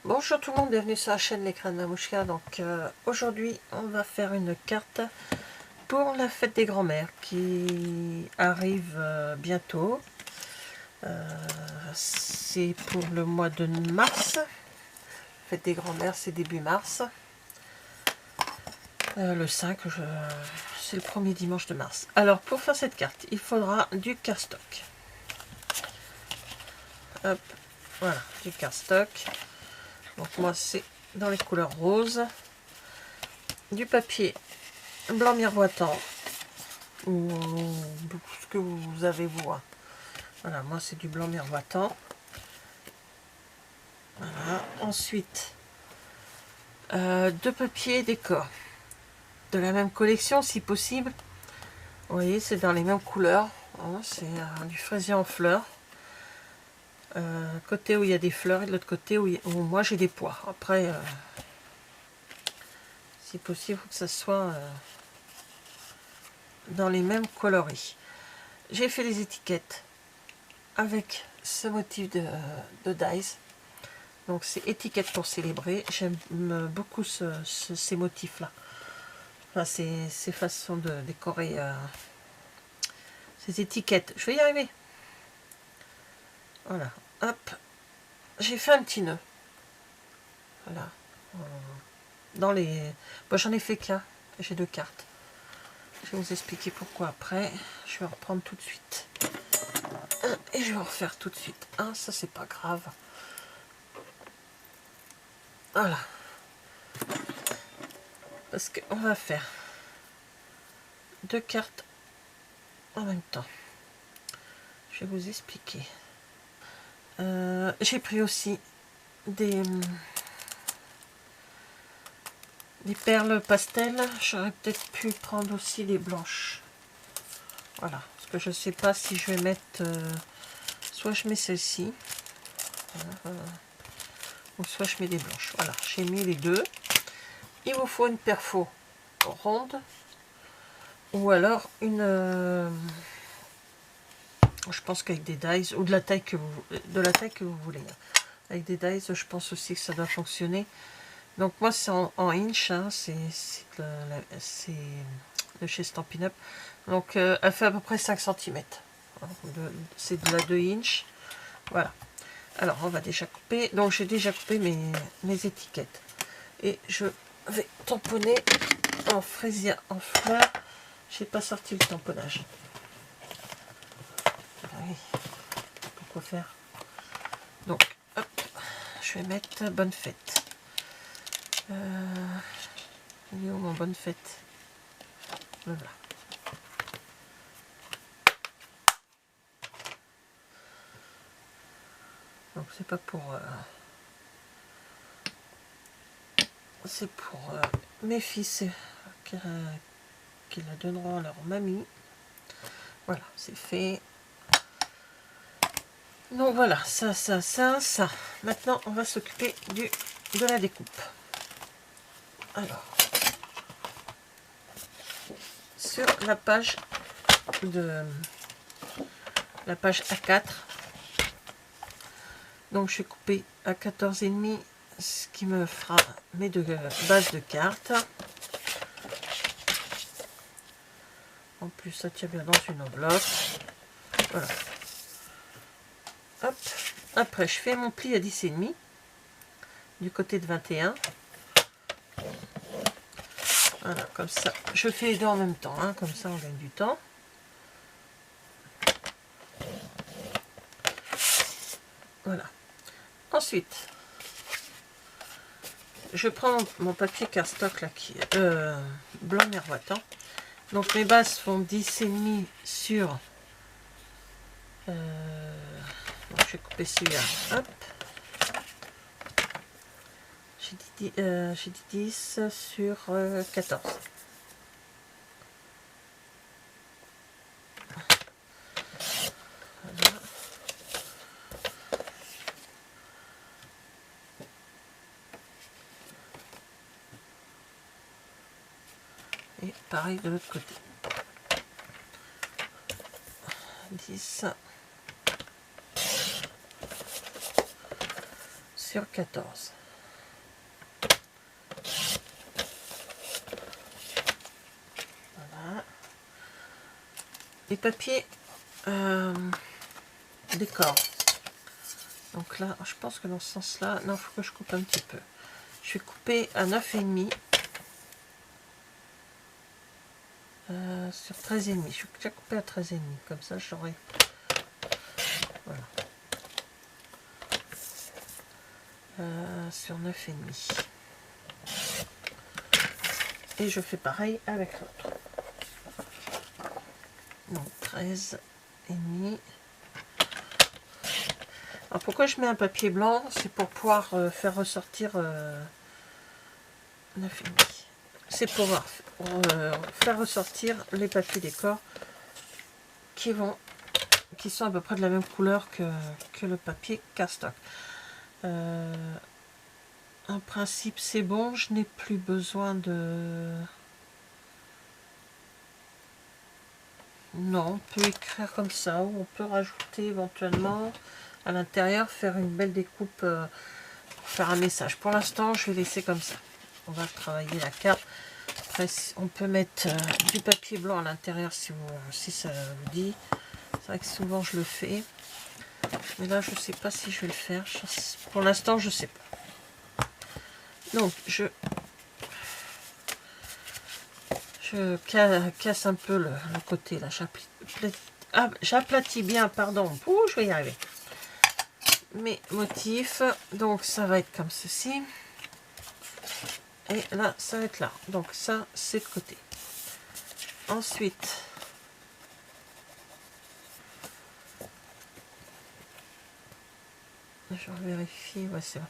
Bonjour tout le monde, bienvenue sur la chaîne L'écran de Mamouchka. Donc aujourd'hui on va faire une carte pour la fête des grands-mères qui arrive bientôt. C'est pour le mois de mars. Fête des grands-mères, c'est début mars. Le 5, c'est le premier dimanche de mars. Alors pour faire cette carte, il faudra du cardstock. Hop, voilà, du cardstock. Donc moi c'est dans les couleurs roses, du papier blanc miroitant ou ce que vous avez vous. Voilà, moi c'est du blanc miroitant. Voilà. Ensuite de papier décor de la même collection si possible. Vous voyez, c'est dans les mêmes couleurs, hein, c'est du fraisier en fleurs. Côté où il y a des fleurs et de l'autre côté où moi j'ai des pois. Après, si possible, il faut que ça soit dans les mêmes coloris. J'ai fait les étiquettes avec ce motif de dies. Donc c'est étiquette pour célébrer. J'aime beaucoup ces motifs là. Enfin ces façons de décorer ces étiquettes. Je vais y arriver. Voilà, hop, j'ai fait un petit nœud. Voilà. Dans les... Bon, j'en ai fait qu'un, j'ai 2 cartes. Je vais vous expliquer pourquoi après. Je vais reprendre tout de suite. Et je vais en refaire tout de suite. Ça c'est pas grave. Voilà. Parce qu'on va faire 2 cartes en même temps. Je vais vous expliquer. J'ai pris aussi des perles pastel. J'aurais peut-être pu prendre aussi des blanches. Voilà, parce que je sais pas si je vais mettre soit je mets celle-ci ou soit je mets des blanches. Voilà, j'ai mis les deux. Il vous faut une perfo ronde ou alors une je pense qu'avec des dies ou de la taille que vous voulez. Avec des dies, je pense aussi que ça doit fonctionner. Donc moi c'est en inch, hein, c'est de chez Stampin' Up. Donc elle fait à peu près 5 cm. C'est de la 2 inch. Voilà. Alors on va déjà couper. Donc j'ai déjà coupé mes étiquettes. Et je vais tamponner en fraisier en fleurs. J'ai pas sorti le tamponnage. Ah oui. Pourquoi faire? Donc hop, je vais mettre bonne fête. Il est où mon bonne fête? Voilà. Donc c'est pas pour c'est pour mes fils qui la donneront à leur mamie. Voilà, c'est fait. Donc voilà, ça. Maintenant on va s'occuper de la découpe. Alors sur la page A4, donc je vais couper à 14,5, ce qui me fera mes 2 bases de cartes. En plus ça tient bien dans une enveloppe. Voilà. Hop. Après je fais mon pli à 10,5 du côté de 21. Voilà, comme ça. Je fais les deux en même temps, hein, comme ça on gagne du temps. Voilà. Ensuite, je prends mon papier cardstock là qui est blanc miroitant. Donc mes bases font 10,5 sur. Je vais couper celui-là. Hop. J'ai dit 10 sur 14. Voilà. Et pareil de l'autre côté. 10 sur 14. les papiers décor. Donc là, je pense que dans ce sens-là, non, il faut que je coupe un petit peu. Je vais couper à 9,5 sur 13,5. Je vais déjà couper à 13,5, comme ça j'aurai. Voilà. Sur 9,5. Et je fais pareil avec l'autre. Donc 13,5. Alors pourquoi je mets un papier blanc? C'est pour pouvoir faire ressortir 9,5. C'est pour faire ressortir les papiers décor qui sont à peu près de la même couleur que le papier cardstock. En principe c'est bon, je n'ai plus besoin de... Non, on peut écrire comme ça, ou on peut rajouter éventuellement à l'intérieur, faire une belle découpe, pour faire un message. Pour l'instant, je vais laisser comme ça. On va travailler la carte. Après, on peut mettre du papier blanc à l'intérieur si ça vous dit. C'est vrai que souvent je le fais. Mais là, je ne sais pas si je vais le faire. Pour l'instant, je ne sais pas. Donc, je casse un peu le côté là. J'aplatis bien, pardon. Ouh, je vais y arriver. Mes motifs. Donc, ça va être comme ceci. Et là, ça va être là. Donc, ça, c'est le côté. Ensuite, je vérifie. Ouais, c'est bon.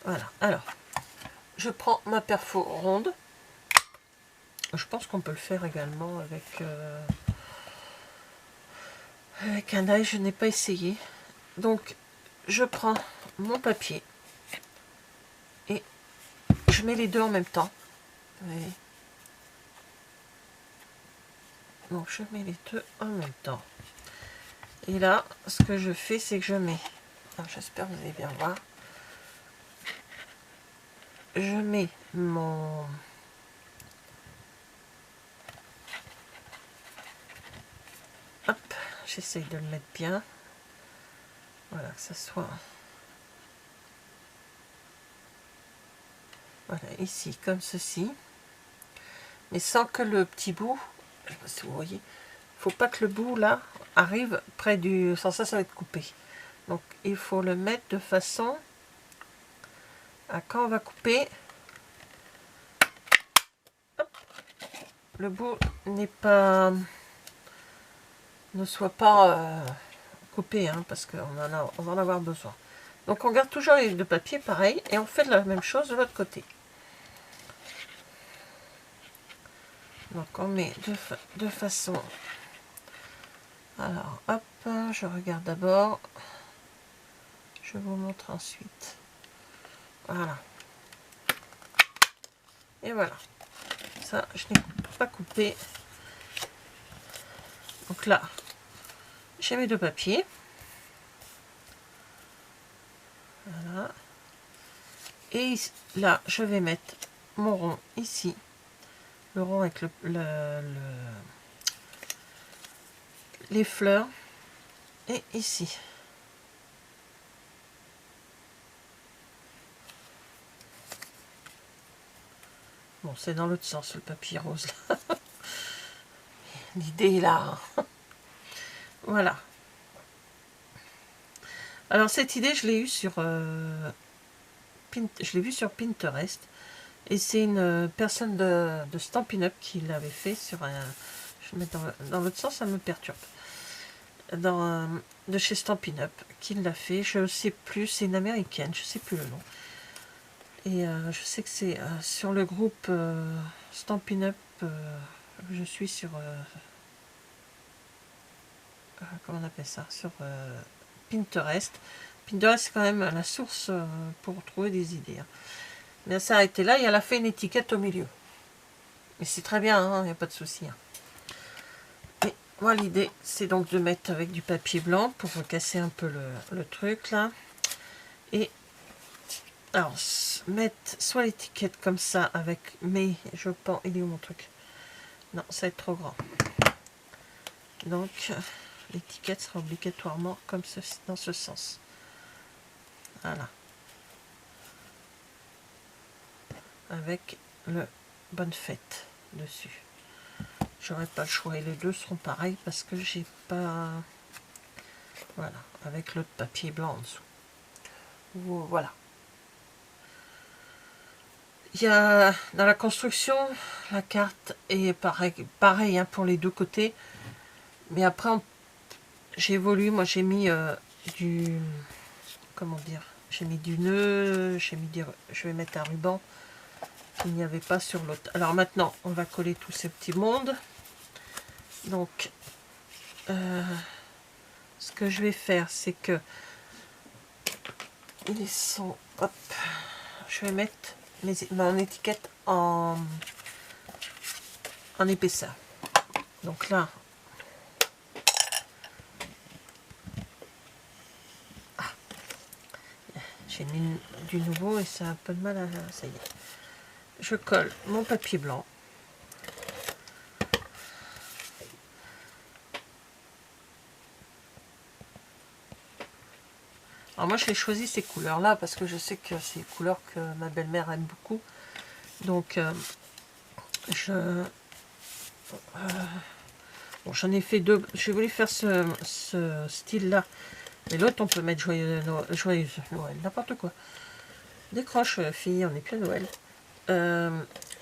Voilà. Alors, je prends ma perfo ronde. Je pense qu'on peut le faire également avec un ail. Je n'ai pas essayé. Donc, je prends mon papier et je mets les deux en même temps. Oui. Donc, je mets les deux en même temps. Et là, ce que je fais, c'est que je mets... J'espère que vous allez bien voir. Je mets mon... Hop, j'essaye de le mettre bien. Voilà, que ça soit... Voilà, ici, comme ceci. Mais sans que le petit bout, je ne sais pas si vous voyez, faut pas que le bout, là, arrive près du... Sans ça, ça va être coupé. Donc, il faut le mettre de façon à quand on va couper, hop, le bout n'est pas... ne soit pas coupé, hein, parce qu'on on va en avoir besoin. Donc, on garde toujours les deux papiers, pareil, et on fait la même chose de l'autre côté. Donc on met de façon... Alors, hop, je regarde d'abord. Je vous montre ensuite. Voilà. Et voilà. Ça, je n'ai pas coupé. Donc là, j'ai mes deux papiers. Voilà. Et là, je vais mettre mon rond ici. Le rond avec les fleurs. Et ici. Bon, c'est dans l'autre sens, le papier rose, là. L'idée est là. Voilà. Alors, cette idée, je l'ai eue sur... je l'ai vue sur Pinterest. Et c'est une personne de Stampin' Up qui l'avait fait sur un... Je mets dans l'autre sens, ça me perturbe. De chez Stampin' Up, qui l'a fait. Je ne sais plus, c'est une américaine, je ne sais plus le nom. Et je sais que c'est sur le groupe Stampin' Up, je suis sur... comment on appelle ça? Sur Pinterest. Pinterest, c'est quand même la source pour trouver des idées. Hein. Mais elle s'est arrêtée là et elle a fait une étiquette au milieu. Mais c'est très bien, il n'y a pas de souci. Hein. Et moi, l'idée, c'est donc de mettre avec du papier blanc pour casser un peu le truc là. Et alors, mettre soit l'étiquette comme ça avec, mais je pense, il est où mon truc? Non, ça va être trop grand. Donc l'étiquette sera obligatoirement comme ceci, dans ce sens. Voilà. Avec le bonne fête dessus. J'aurai pas le choix et les deux seront pareils parce que j'ai pas. Voilà, avec l'autre papier blanc en dessous. Voilà. Il y a dans la construction, la carte est pareil hein, pour les deux côtés. Mais après, j'ai évolué. Moi, j'ai mis du. Comment dire? J'ai mis du nœud. Je vais mettre un ruban qu'il n'y avait pas sur l'autre. Alors maintenant, on va coller tous ces petits mondes. Donc, ce que je vais faire, c'est que ils sont. Hop, je vais mettre mon étiquette en épaisseur. Donc là, j'ai mis du nouveau et ça a un peu de mal à... Ça y est. Je colle mon papier blanc. Alors moi, je l'ai choisi ces couleurs-là parce que je sais que c'est des couleurs que ma belle-mère aime beaucoup. Donc, bon, j'en ai fait deux. J'ai voulu faire ce style-là. Mais l'autre, on peut mettre joyeuse Noël, n'importe quoi. Décroche, fille, on n'est plus à Noël.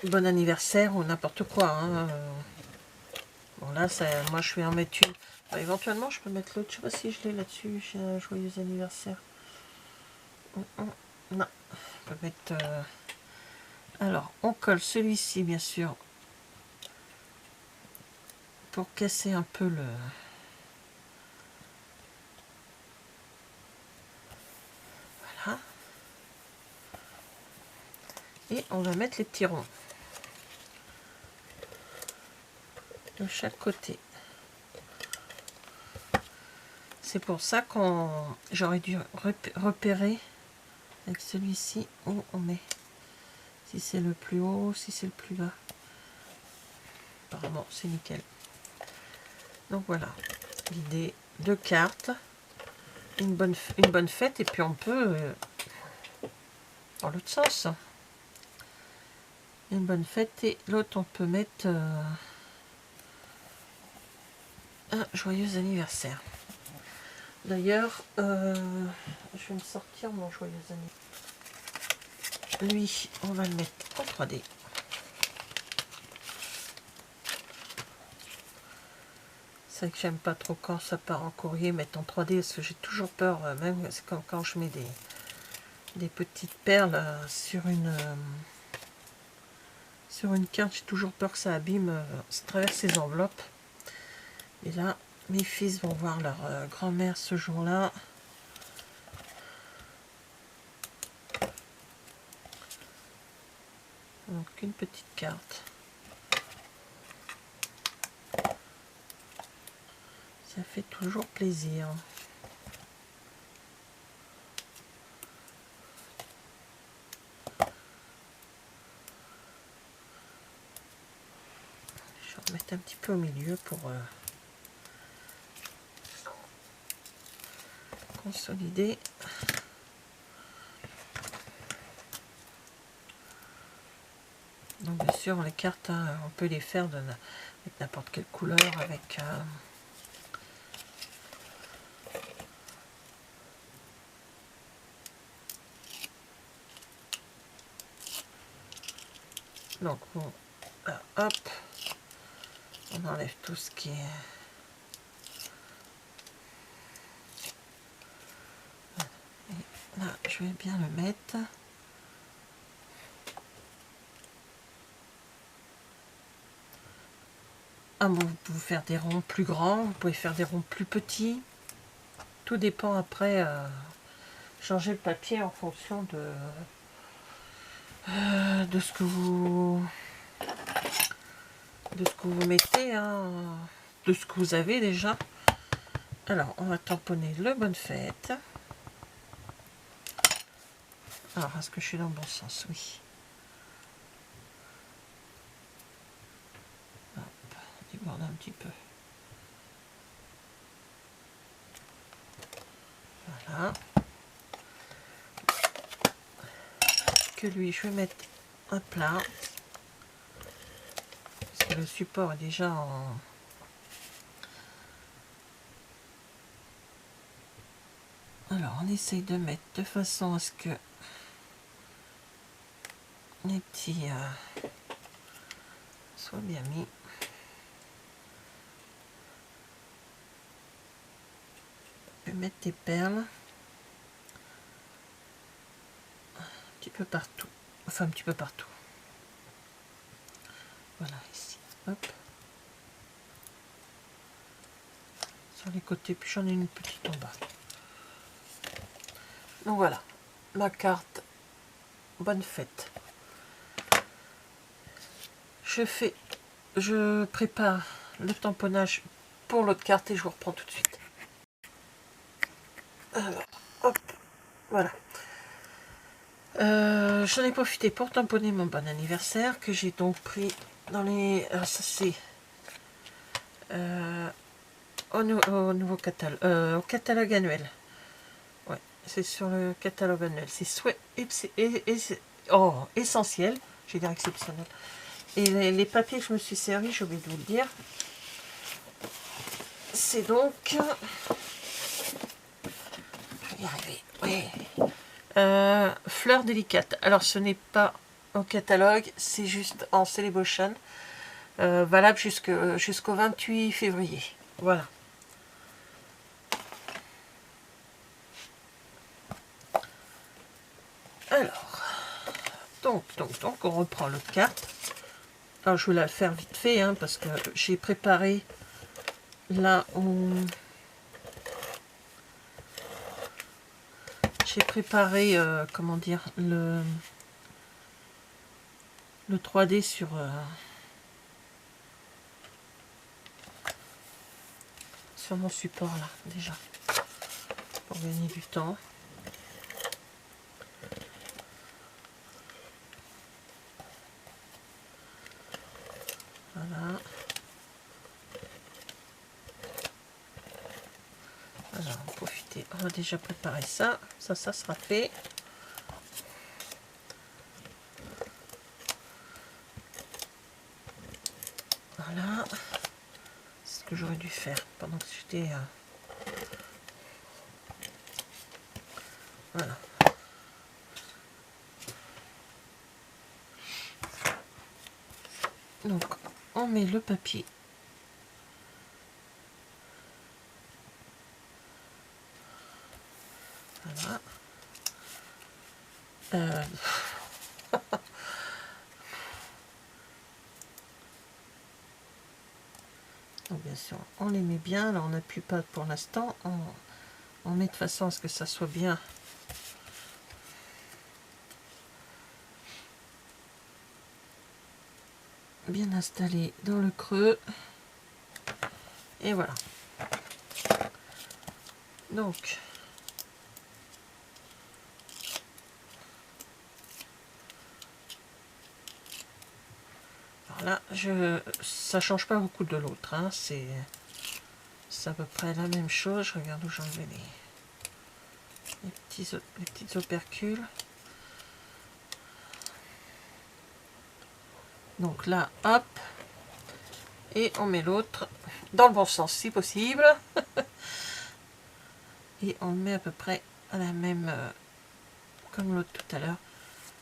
Bon anniversaire ou n'importe quoi. Hein. Bon, là, moi, je vais en mettre une. Enfin, éventuellement, je peux mettre l'autre. Je sais pas si je l'ai là-dessus. J'ai un joyeux anniversaire. Non. On peut mettre... Alors, on colle celui-ci, bien sûr, pour casser un peu le... Voilà. Et on va mettre les petits ronds de chaque côté. C'est pour ça j'aurais dû repérer avec celui-ci où on met. Si c'est le plus haut, si c'est le plus bas. Apparemment, c'est nickel. Donc voilà, l'idée, 2 cartes, une bonne fête, et puis on peut, dans l'autre sens, une bonne fête, et l'autre on peut mettre un joyeux anniversaire. D'ailleurs, je vais me sortir mon joyeux anniversaire. Lui, on va le mettre en 3D. C'est vrai que j'aime pas trop quand ça part en courrier, mettre en 3D, parce que j'ai toujours peur, même c'est comme quand je mets des petites perles sur une carte, j'ai toujours peur que ça abîme, ça traverse les enveloppes. Et là, mes fils vont voir leur grand-mère ce jour-là. Donc une petite carte. Ça fait toujours plaisir. Je vais remettre un petit peu au milieu pour consolider. Donc bien sûr les cartes, hein, on peut les faire avec n'importe quelle couleur, avec donc bon, là, hop, on enlève tout ce qui est là, je vais bien le mettre. Vous pouvez faire des ronds plus grands, vous pouvez faire des ronds plus petits. Tout dépend après. Changer le papier en fonction de ce que vous mettez, hein, de ce que vous avez déjà. Alors, on va tamponner le bonne fête. Alors, est-ce que je suis dans le bon sens? Oui. Hop, on déborde un petit peu. Voilà. Que lui, je vais mettre un plat. Parce que le support est déjà en... Alors, on essaye de mettre de façon à ce que les petits soient bien mis. Je vais mettre des perles un petit peu partout. Enfin, un petit peu partout. Voilà, ici. Hop. Sur les côtés, puis j'en ai une petite en bas. Donc voilà, ma carte. Bonne fête. Je prépare le tamponnage pour l'autre carte et je vous reprends tout de suite. Alors, hop, voilà. J'en ai profité pour tamponner mon bon anniversaire que j'ai donc pris dans les... Alors ça c'est au nouveau catalogue, au catalogue annuel. Ouais, c'est sur le catalogue annuel. C'est essentiel, j'ai dire exceptionnel. Et les papiers que je me suis servi, j'ai oublié de vous le dire. C'est donc... Je vais y arriver. Ouais. Fleurs délicates. Alors ce n'est pas au catalogue, c'est juste en Celebration. Valable jusqu'au 28 février. Voilà. Alors, donc, on reprend l'autre carte. Alors, je vais la faire vite fait, hein, parce que j'ai préparé là où... J'ai préparé, comment dire, le 3D sur mon support là, déjà, pour gagner du temps. Voilà. Alors, on va profiter. On va déjà préparer ça. Ça sera fait. Voilà. C'est ce que j'aurais dû faire pendant que j'étais... Voilà. Donc, on met le papier. Voilà. Donc, bien sûr, on les met bien. Alors, on n'appuie pas pour l'instant. On met de façon à ce que ça soit bien. Bien installé dans le creux. Et voilà. Donc, voilà, ça change pas beaucoup de l'autre, hein, c'est à peu près la même chose. Je regarde où j'enlève les petites opercules. Donc là, hop, et on met l'autre dans le bon sens si possible. Et on le met à peu près à la même, comme l'autre tout à l'heure,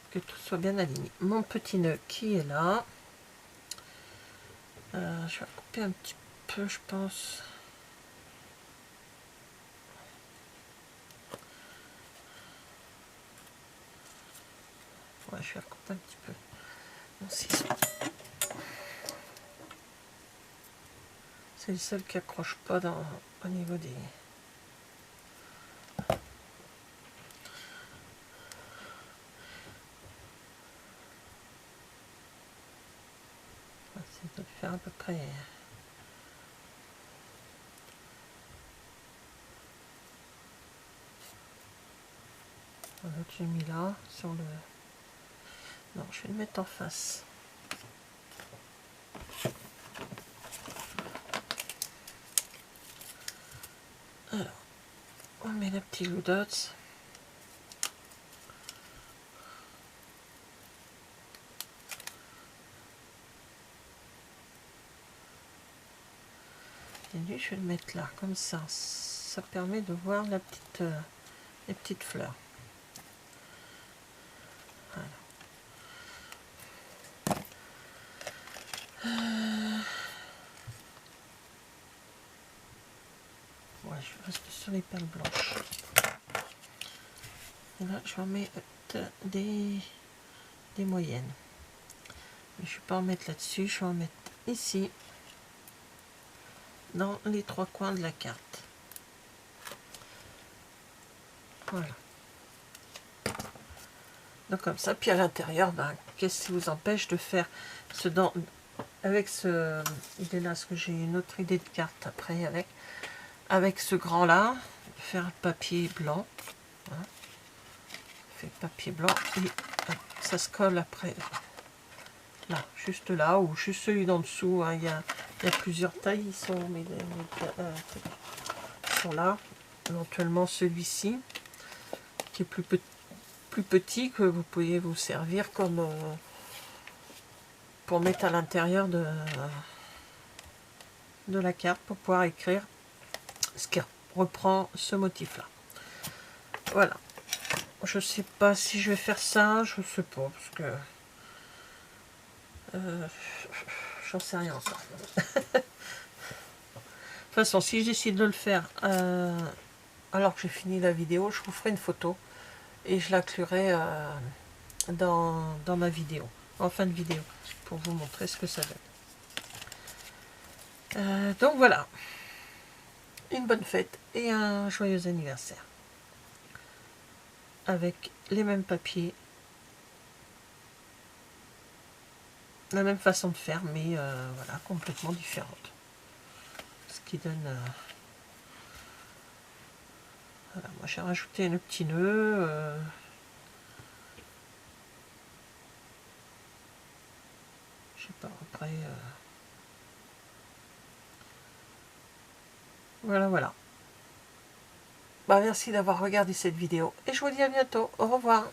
que tout soit bien aligné. Mon petit nœud qui est là. Je vais couper un petit peu, je pense. Ouais, je vais couper un petit peu mon ciseau. C'est le seul qui accroche pas au niveau des... C'est de faire à peu près... j'ai mis là, sur le... Non, je vais le mettre en face. Alors, on met le petit glue dots. Et lui, je vais le mettre là, comme ça. Ça permet de voir la petite, les petites fleurs. Voilà. Ouais, je reste sur les perles blanches. Et là, je vais en mettre des moyennes. Mais je ne vais pas en mettre là-dessus, je vais en mettre ici, dans les trois coins de la carte. Voilà. Donc comme ça, puis à l'intérieur, ben, qu'est-ce qui vous empêche de faire ce dans avec ce idée-là, parce que j'ai une autre idée de carte après avec ce grand-là, faire le papier blanc. Voilà. Fait papier blanc et ça se colle après. Là, juste là, ou juste celui d'en dessous. Hein, il y a plusieurs tailles, ils sont, ils sont là. Éventuellement celui-ci, qui est plus petit, que vous pouvez vous servir comme pour mettre à l'intérieur de la carte, pour pouvoir écrire ce qui reprend ce motif-là. Voilà. Je sais pas si je vais faire ça, je sais pas, parce que j'en sais rien encore. De toute façon, si je décide de le faire alors que j'ai fini la vidéo, je vous ferai une photo et je l'inclurai dans ma vidéo, en fin de vidéo, pour vous montrer ce que ça donne. Donc voilà, une bonne fête et un joyeux anniversaire. Avec les mêmes papiers, la même façon de faire, mais voilà, complètement différente. Ce qui donne... voilà, moi j'ai rajouté le petit nœud. Je sais pas, après... voilà, voilà. Bah, merci d'avoir regardé cette vidéo et je vous dis à bientôt. Au revoir.